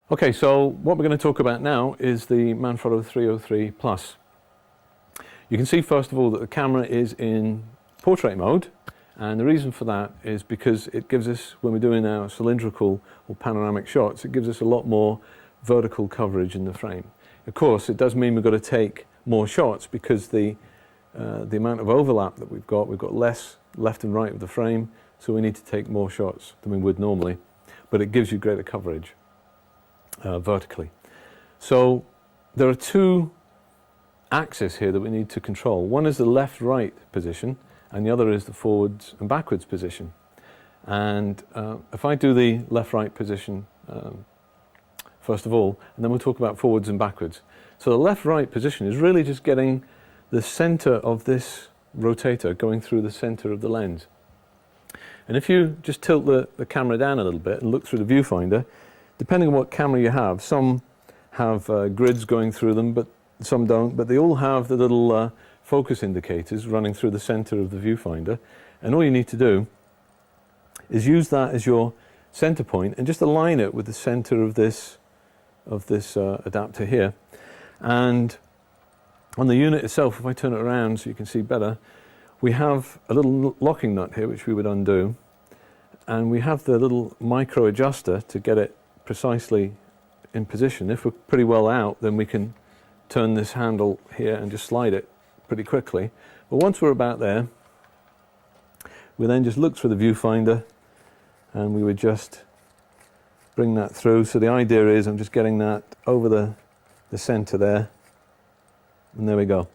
Okay, so what we're going to talk about now is the Manfrotto 303 Plus. You can see first of all that the camera is in portrait mode, and the reason for that is because it gives us, when we're doing our cylindrical or panoramic shots, it gives us a lot more vertical coverage in the frame. Of course, it does mean we've got to take more shots because the amount of overlap that we've got less left and right of the frame, so we need to take more shots than we would normally, but it gives you greater coverage vertically. So there are two axes here that we need to control. One is the left-right position, and the other is the forwards and backwards position. And if I do the left-right position first of all, and then we'll talk about forwards and backwards. So the left-right position is really just getting the center of this rotator going through the center of the lens. And if you just tilt the camera down a little bit and look through the viewfinder, depending on what camera you have, some have grids going through them, but some don't, but they all have the little focus indicators running through the center of the viewfinder. And all you need to do is use that as your center point and just align it with the center of this adapter here. And on the unit itself, if I turn it around so you can see better, we have a little locking nut here which we would undo, and we have the little micro adjuster to get it precisely in position. If we're pretty well out, then we can turn this handle here and just slide it pretty quickly. But once we're about there, we then just look through the viewfinder and we would just bring that through. So the idea is I'm just getting that over the center there, and there we go.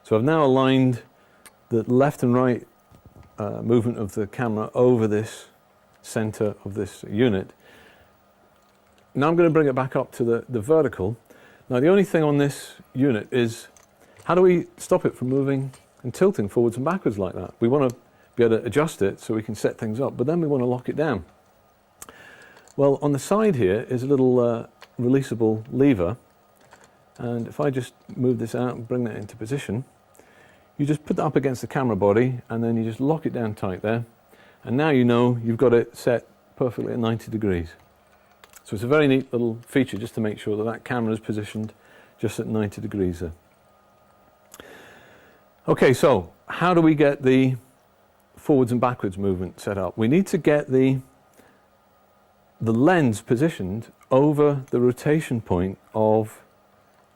So I've now aligned the left and right movement of the camera over this center of this unit. Now I'm going to bring it back up to the vertical. Now the only thing on this unit is, how do we stop it from moving and tilting forwards and backwards like that? We want to be able to adjust it so we can set things up, but then we want to lock it down. Well, on the side here is a little releasable lever, and if I just move this out and bring that into position, you just put that up against the camera body and then you just lock it down tight there, and now you know you've got it set perfectly at 90 degrees. So it's a very neat little feature just to make sure that that camera is positioned just at 90 degrees there. Okay, so how do we get the forwards and backwards movement set up? We need to get the lens positioned over the rotation point of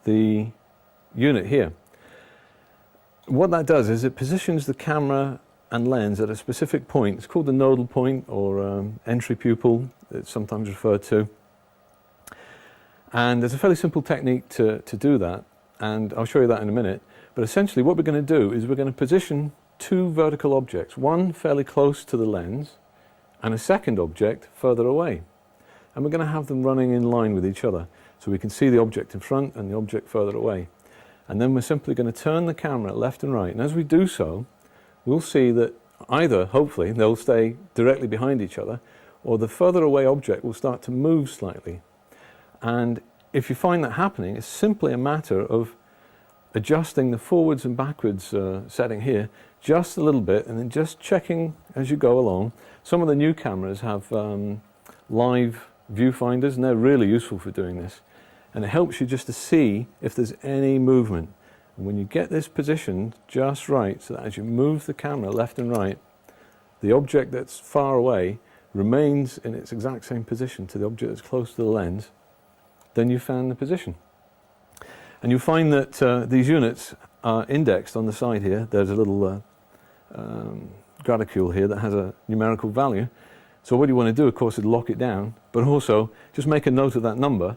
the unit here. What that does is it positions the camera and lens at a specific point. It's called the nodal point, or entry pupil, it's sometimes referred to. And there's a fairly simple technique to do that, and I'll show you that in a minute. But essentially what we're going to do is we're going to position two vertical objects, one fairly close to the lens and a second object further away. And we're going to have them running in line with each other, so we can see the object in front and the object further away. And then we're simply going to turn the camera left and right, and as we do so, we'll see that either, hopefully, they'll stay directly behind each other, or the further away object will start to move slightly. And if you find that happening, it's simply a matter of adjusting the forwards and backwards setting here just a little bit, and then just checking as you go along. Some of the new cameras have live viewfinders, and they're really useful for doing this. And it helps you just to see if there's any movement. And when you get this positioned just right, so that as you move the camera left and right, the object that's far away remains in its exact same position to the object that's close to the lens, then you've found the position. And you'll find that these units are indexed on the side here. There's a little graticule here that has a numerical value. So what you want to do, of course, is lock it down, but also just make a note of that number,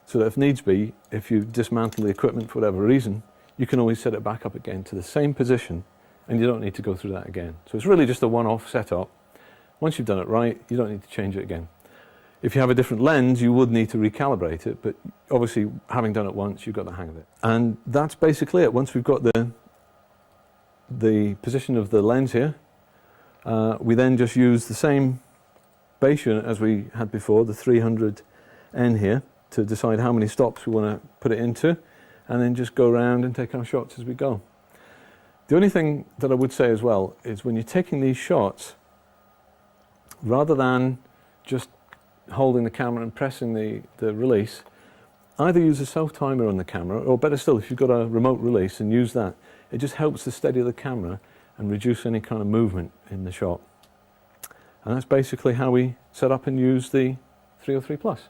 so that if needs be, if you dismantle the equipment for whatever reason, you can always set it back up again to the same position, and you don't need to go through that again. So it's really just a one-off setup. Once you've done it right, you don't need to change it again. If you have a different lens, you would need to recalibrate it, but obviously, having done it once, you've got the hang of it. And that's basically it. Once we've got the position of the lens here, we then just use the same base unit as we had before, the 300N here, to decide how many stops we want to put it into, and then just go around and take our shots as we go. The only thing that I would say as well is when you're taking these shots, rather than just holding the camera and pressing the release, either use a self-timer on the camera, or better still, if you've got a remote release, and use that. It just helps to steady the camera and reduce any kind of movement in the shot. And that's basically how we set up and use the 303 Plus.